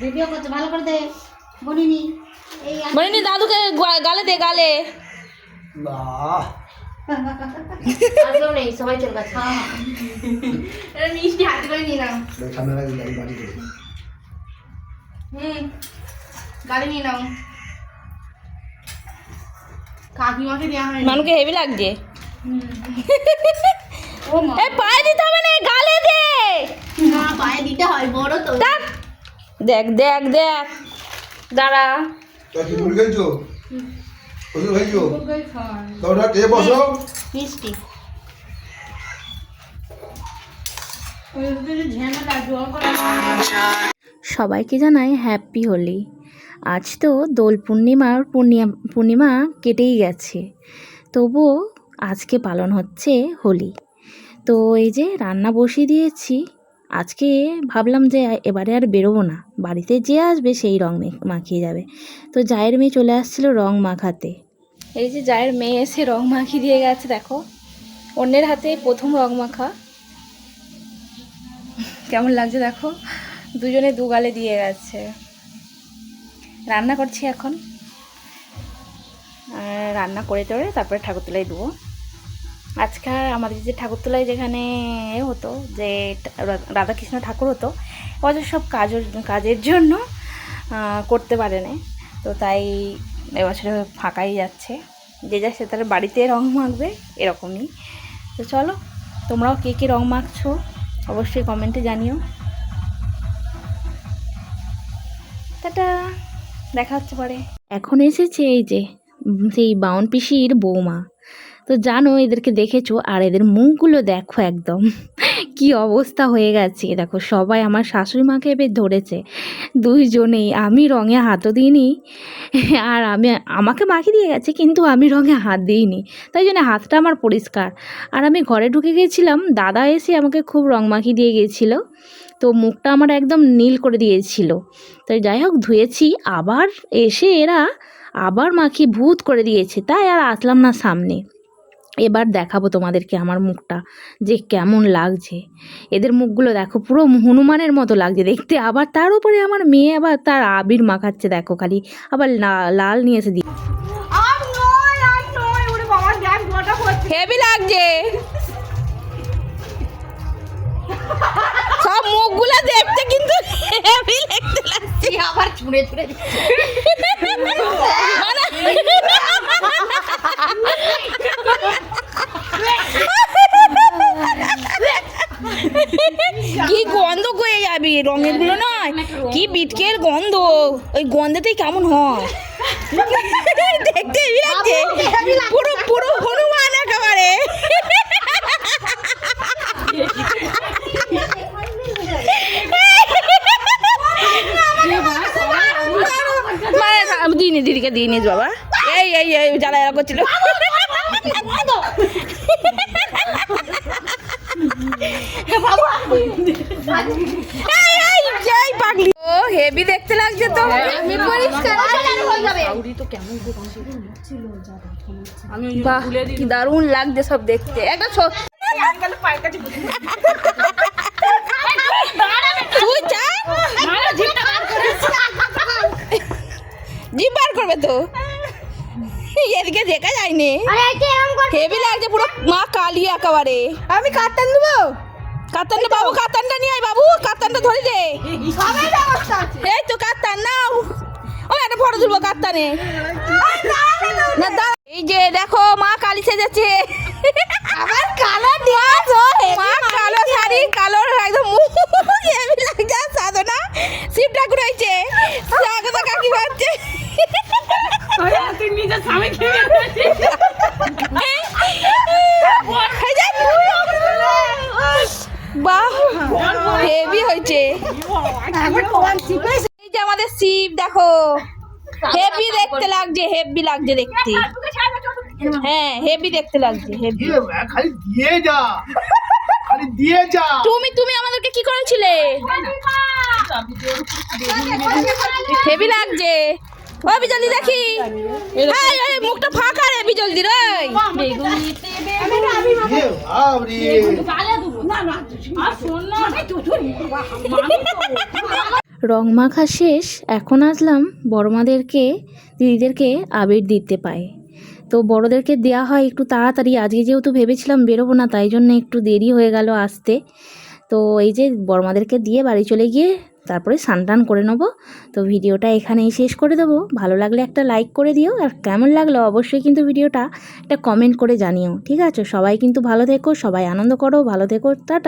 Video করতে ভালো করে দে বনিনি বনিনি দাদুকে গালে দে গালে আসলেও নেই সবাই চলে গেছে এটা মিষ্টি হাতে করে নিয়ে নাও গাড়ি নিয়ে নাও কাকিমাকে দেওয়া হয় মানুকে হেভি লাগছে এ পায়ে দিতে হবে না গালে দে না পায়ে দিতে হয় বড় তো দেখ দেখ দেখ দাঁড়া মিষ্টি সবাইকে জানাই হ্যাপি হোলি। আজ তো দোল পূর্ণিমা কেটেই গেছে, তবুও আজকে পালন হচ্ছে হোলি। তো এই যে রান্না বসিয়ে দিয়েছি। আজকে ভাবলাম যে এবারে আর বেরোবো না, বাড়িতে যে আসবে সেই রং মাখিয়ে যাবে। তো জায়ের মেয়ে চলে আসছিলো রং মাখাতে। এই যে জায়ের মেয়ে এসে রং মাখিয়ে দিয়ে গেছে, দেখো অন্যের হাতে প্রথম রং মাখা। কেমন লাগছে দেখো, দুজনে দু গালে দিয়ে গেছে। রান্না করছি এখন, রান্না করে টরে তারপরে ঠাকুরতলায় দেবো। আজকে আমাদের যে ঠাকুরতলায় যেখানে হতো, যে রাধাকৃষ্ণ ঠাকুর হতো, অবশ্য সব কাজের জন্য করতে পারে না, তো তাই এবছরে ফাঁকাই যাচ্ছে। যে যা সে তার বাড়িতে রং মাখবে এরকমই। তো চলো, তোমরাও কে কে রং মাখছো অবশ্যই কমেন্টে জানিও। টাটা, দেখা হচ্ছে পরে। এখন এসেছে এই যে সেই বাউন পিসির বৌমা। তো জানো এদেরকে দেখেছো, আর এদের মুখগুলো দেখো একদম কি অবস্থা হয়ে গেছে। দেখো সবাই আমার শাশুড়ি মাকে এবার ধরেছে দুইজনেই। আমি রঙে হাতও দিইনি, আর আমাকে মাখিয়ে দিয়ে গেছে, কিন্তু আমি রঙে হাত দিইনি, তাই জন্য হাতটা আমার পরিষ্কার। আর আমি ঘরে ঢুকে গেছিলাম, দাদা এসে আমাকে খুব রং মাখিয়ে দিয়ে গিয়েছিলো, তো মুখটা আমার একদম নীল করে দিয়েছিল। তাই যাই হোক ধুয়েছি, আবার এসে এরা আবার মাখিয়ে ভূত করে দিয়েছে, তাই আর আসলাম না সামনে। এবার দেখাবো তোমাদেরকে আমার মুখটা যে কেমন লাগছে। এদের মুখগুলো দেখো পুরো হনুমানের মতো লাগছে দেখতে। আবার তার উপরে আমার মেয়ে আবার তার আবির মাখাচ্ছে, দেখো খালি আবার লাল নিয়ে এসে দিয়ে। হেভি লাগছে সব মুখগুলো দেখতে, কিন্তু হেভি দেখতে লাগছে। আবার ছুঁড়ে ছুঁড়ে কি গন্ধ করে যাবি রঙের গুলো নয়, কি বিটকের গন্ধ, ওই গন্ধেতেই কেমন হয় দেখতে হেভি লাগছে। পুরো পুরো হনুমান একেবারে। দিইনি, দিদিকে দিইনি বাবা। এই এই এই যারা এরা করছিল পাগলি। ও হেভি দেখতে লাগছে তো, বাহ কি দারুণ লাগছে সব দেখতে। একটা জিভ বার করবে তো, এদিকে দেখা যায়নি। হেভি লাগছে পুরো মা কালি একেবারে। আমি কাতান দেবো, কাতানটা বাবু, কাতানটা নিয়ে আয় বাবু, কাতানটা ধরে দে। এই তো কাতান নাও, ও একটা ফটো তুলবো কাতানে। এই যে দেখো মা কালি সেজেছে, আবার কালো মা কালো শাড়ি, কালো একদম মুখ হেভি লাগছে। সাধনা শিব ঠাকুর হয়েছে, স্বাগত কাকি বাজছে। বাহ হেভি হয়েছে। এই যে আমাদের শিব দেখো, হেভি দেখতে লাগছে, হেভি লাগছে দেখতে। হ্যাঁ হেভি দেখতে লাগছে, হেভি। খালি দিয়ে যা, খালি দিয়ে যা। তুমি আমাদেরকে কি করেছিলে? হেভি লাগছে ও বিজলদি দেখি এই এই মুখটা ফাঁকা রে বিজলদি রে রং মাখা শেষ, এখন আসলাম বড়মাদেরকে দিদিদেরকে আবির দিতে পায়। তো বড়দেরকে দেওয়া হয় একটু তাড়াতাড়ি, আজকে যেহেতু ভেবেছিলাম বেরোবো না তাই জন্য একটু দেরি হয়ে গেল আসতে। তো এই যে বড়মাদেরকে দিয়ে বাড়ি চলে গিয়ে তারপরে স্নান করে নেবো। তো ভিডিওটা এখানেই শেষ করে দেবো। ভালো লাগলে একটা লাইক করে দিও, আর কেমন লাগলো অবশ্যই কিন্তু ভিডিওটা একটা কমেন্ট করে জানিও। ঠিক আছে, সবাই কিন্তু ভালো থেকো, সবাই আনন্দ করো, ভালো থেকো, টাটা।